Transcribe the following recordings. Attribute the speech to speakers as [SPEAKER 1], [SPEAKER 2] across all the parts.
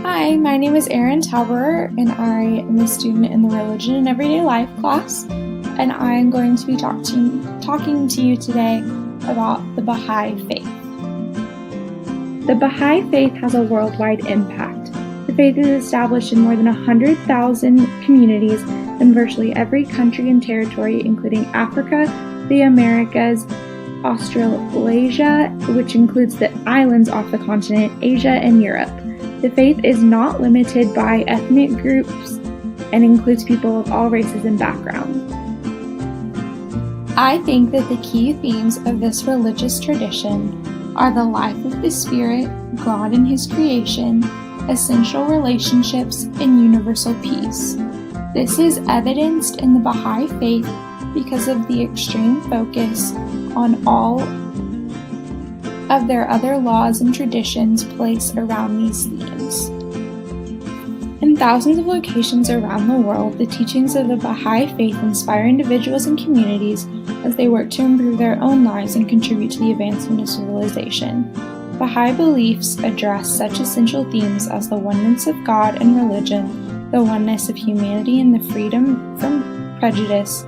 [SPEAKER 1] Hi, my name is Erin Tauberer, and I am a student in the Religion and Everyday Life class, and I am going to be talking to you today about the Baha'i Faith. The Baha'i Faith has a worldwide impact. The faith is established in more than 100,000 communities in virtually every country and territory, including Africa, the Americas, Australasia, which includes the islands off the continent, Asia, and Europe. The faith is not limited by ethnic groups and includes people of all races and backgrounds. I think that the key themes of this religious tradition are the life of the Spirit, God and His creation, essential relationships, and universal peace. This is evidenced in the Baha'i faith because of the extreme focus on all of their other laws and traditions placed around these themes. In thousands of locations around the world, the teachings of the Baha'i faith inspire individuals and communities as they work to improve their own lives and contribute to the advancement of civilization. Baha'i beliefs address such essential themes as the oneness of God and religion, the oneness of humanity and the freedom from prejudice,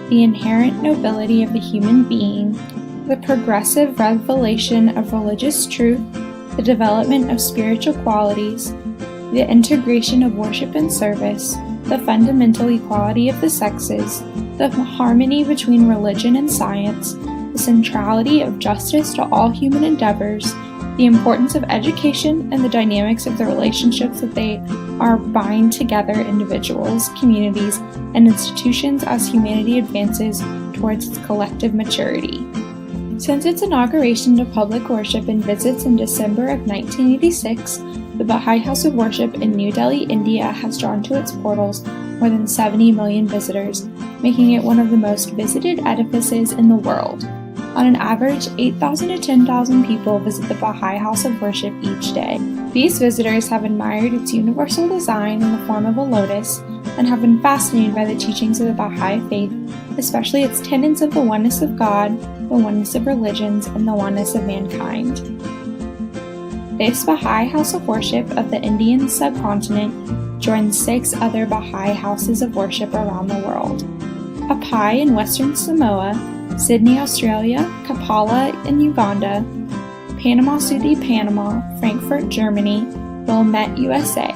[SPEAKER 1] the inherent nobility of the human being, the progressive revelation of religious truth, the development of spiritual qualities, the integration of worship and service, the fundamental equality of the sexes, the harmony between religion and science, the centrality of justice to all human endeavors, the importance of education, and the dynamics of the relationships that they are bind together individuals, communities, and institutions as humanity advances towards its collective maturity. Since its inauguration to public worship and visits in December of 1986, the Baha'i House of Worship in New Delhi, India has drawn to its portals more than 70 million visitors, making it one of the most visited edifices in the world. On an average, 8,000 to 10,000 people visit the Baha'i House of Worship each day. These visitors have admired its universal design in the form of a lotus and have been fascinated by the teachings of the Baha'i faith, especially its tenets of the oneness of God, the oneness of religions, and the oneness of mankind. This Baha'i House of Worship of the Indian subcontinent joins 6 other Baha'i houses of worship around the world: Apai in Western Samoa, Sydney, Australia, Kampala in Uganda, Panama City, Panama, Frankfurt, Germany, Wilmette, USA.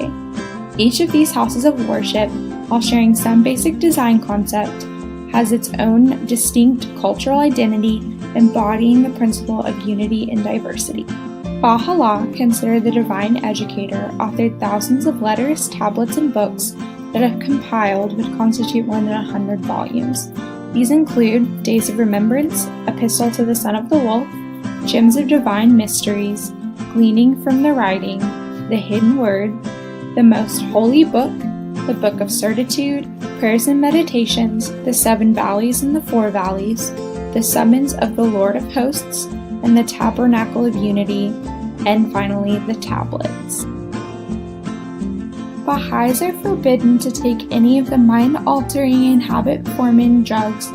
[SPEAKER 1] Each of these houses of worship, while sharing some basic design concept, has its own distinct cultural identity, embodying the principle of unity in diversity. Baha'u'llah, considered the divine educator, authored thousands of letters, tablets, and books that have compiled would constitute more than 100 volumes. These include Days of Remembrance, Epistle to the Son of the Wolf, Gems of Divine Mysteries, Gleaning from the Writing, The Hidden Word, The Most Holy Book, The Book of Certitude, Prayers and Meditations, The 7 Valleys and the 4 Valleys, The Summons of the Lord of Hosts, and the Tabernacle of Unity, and finally, the Tablets. Baha'is are forbidden to take any of the mind-altering and habit-forming drugs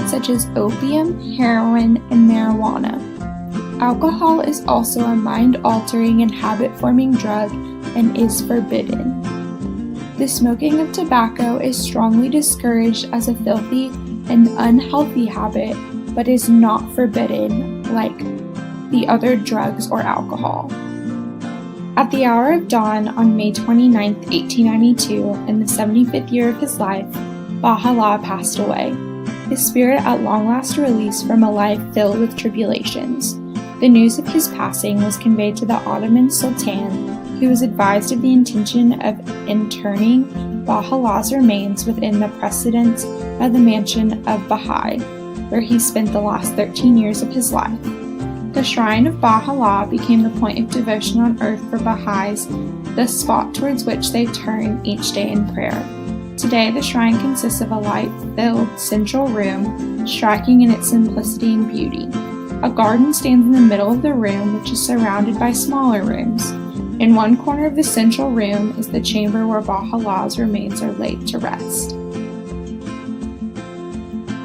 [SPEAKER 1] such as opium, heroin, and marijuana. Alcohol is also a mind-altering and habit-forming drug and is forbidden. The smoking of tobacco is strongly discouraged as a filthy and unhealthy habit, but is not forbidden like the other drugs or alcohol. At the hour of dawn on May 29, 1892, in the 75th year of his life, Baha'u'llah passed away, his spirit at long last released from a life filled with tribulations. The news of his passing was conveyed to the Ottoman Sultan, who was advised of the intention of interring Baha'u'llah's remains within the precincts of the mansion of Baha'i, where he spent the last 13 years of his life. The shrine of Baha'u'llah became the point of devotion on earth for Baha'is, the spot towards which they turn each day in prayer. Today, the shrine consists of a light-filled central room, striking in its simplicity and beauty. A garden stands in the middle of the room, which is surrounded by smaller rooms. In one corner of the central room is the chamber where Baha'u'llah's remains are laid to rest.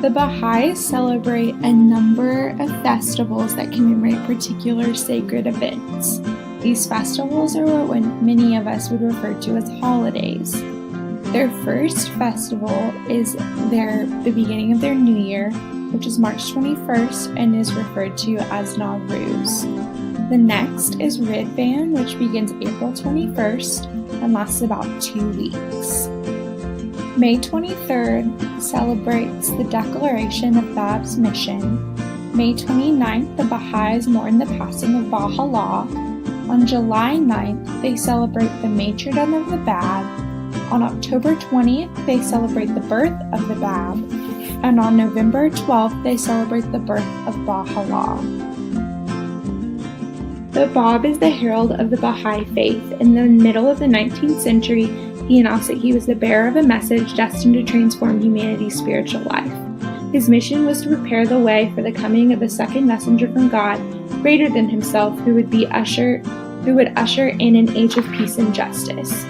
[SPEAKER 1] The Baha'is celebrate a number of festivals that commemorate particular sacred events. These festivals are what many of us would refer to as holidays. Their first festival is the beginning of their new year, which is March 21st and is referred to as Nowruz. The next is Ridvan, which begins April 21st and lasts about 2 weeks. May 23rd celebrates the declaration of Bab's mission. May 29th, the Baha'is mourn the passing of Baha'u'llah. On July 9th, they celebrate the martyrdom of the Bab. On October 20th, they celebrate the birth of the Bab. And on November 12th, they celebrate the birth of Baha'u'llah. The Bab is the herald of the Baha'i faith. In the middle of the 19th century, he announced that he was the bearer of a message destined to transform humanity's spiritual life. His mission was to prepare the way for the coming of a second messenger from God, greater than himself, who would usher in an age of peace and justice.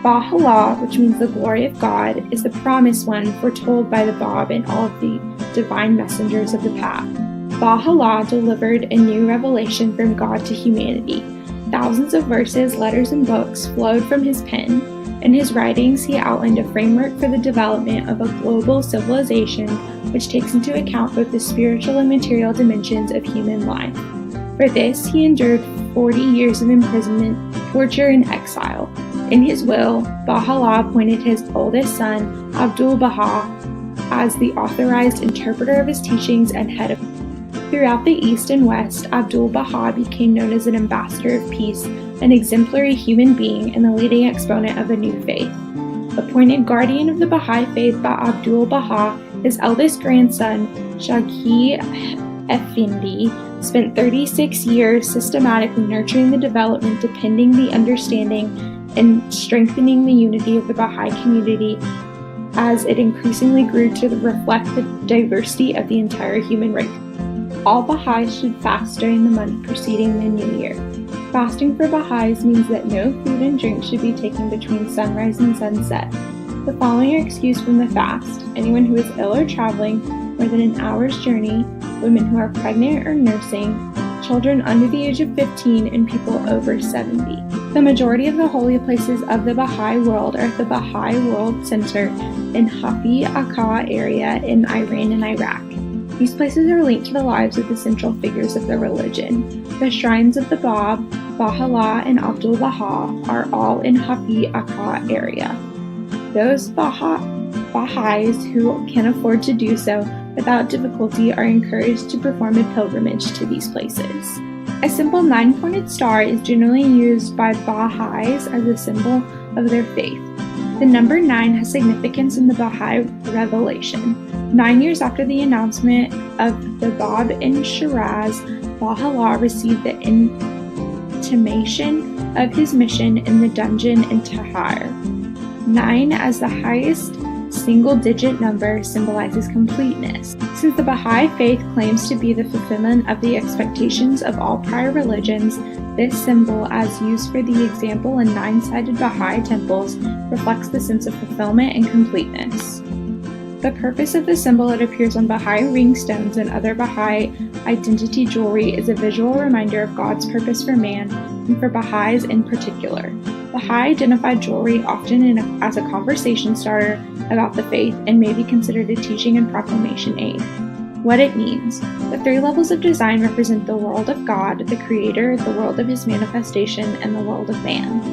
[SPEAKER 1] Baha'u'llah, which means the glory of God, is the promised one foretold by the Bab and all of the divine messengers of the past. Baha'u'llah delivered a new revelation from God to humanity. Thousands of verses, letters, and books flowed from his pen. In his writings, he outlined a framework for the development of a global civilization which takes into account both the spiritual and material dimensions of human life. For this, he endured 40 years of imprisonment, torture, and exile. In his will, Baha'u'llah appointed his oldest son, Abdul-Baha, as the authorized interpreter of his teachings and head of. Throughout the East and West, Abdul-Baha became known as an ambassador of peace, an exemplary human being, and the leading exponent of a new faith. Appointed guardian of the Baha'i faith by Abdul-Baha, his eldest grandson, Shaghi Effendi, spent 36 years systematically nurturing the development, deepening the understanding, and strengthening the unity of the Baha'i community as it increasingly grew to reflect the diversity of the entire human race. All Baha'is should fast during the month preceding the new year. Fasting for Baha'is means that no food and drink should be taken between sunrise and sunset. The following are excused from the fast: anyone who is ill or traveling more than an hour's journey, women who are pregnant or nursing, children under the age of 15, and people over 70. The majority of the holy places of the Baha'i world are at the Baha'i World Center in Hafi Akka area in Iran and Iraq. These places are linked to the lives of the central figures of the religion. The shrines of the Bab, Baha'u'llah, and Abdul-Baha are all in Hafi Akka area. Those Baha'is who can afford to do so without difficulty are encouraged to perform a pilgrimage to these places. A simple 9-pointed star is generally used by Baha'is as a symbol of their faith. The number 9 has significance in the Baha'i revelation. 9 years after the announcement of the Bab in Shiraz, Baha'u'llah received the intimation of his mission in the dungeon in Tahir. 9 as the highest single-digit number symbolizes completeness. Since the Baha'i faith claims to be the fulfillment of the expectations of all prior religions, this symbol, as used for the example in 9-sided Baha'i temples, reflects the sense of fulfillment and completeness. The purpose of the symbol that appears on Baha'i ringstones and other Baha'i identity jewelry is a visual reminder of God's purpose for man, and for Baha'is in particular. Baha'i identified jewelry often as a conversation starter about the faith and may be considered a teaching and proclamation aid. What it means. The 3 levels of design represent the world of God, the Creator, the world of His manifestation, and the world of man.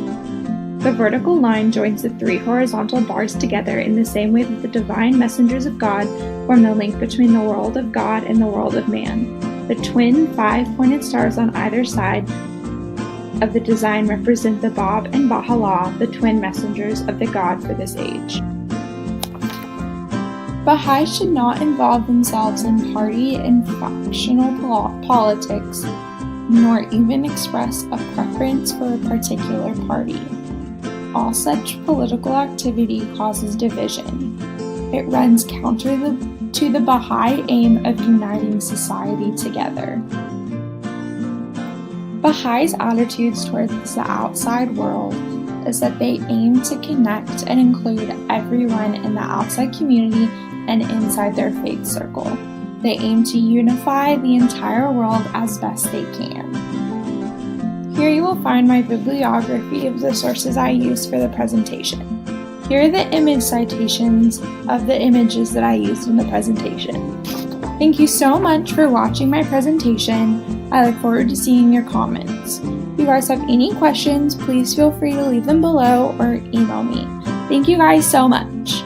[SPEAKER 1] The vertical line joins the 3 horizontal bars together in the same way that the divine messengers of God form the link between the world of God and the world of man. The twin 5-pointed stars on either side of the design represent the Bab and Baha'u'llah, the twin messengers of the God for this age. Baha'is should not involve themselves in party and factional politics, nor even express a preference for a particular party. All such political activity causes division. It runs counter to the Baha'i aim of uniting society together. Baha'is' attitudes towards the outside world is that they aim to connect and include everyone in the outside community and inside their faith circle. They aim to unify the entire world as best they can. Here you will find my bibliography of the sources I used for the presentation. Here are the image citations of the images that I used in the presentation. Thank you so much for watching my presentation. I look forward to seeing your comments. If you guys have any questions, please feel free to leave them below or email me. Thank you guys so much.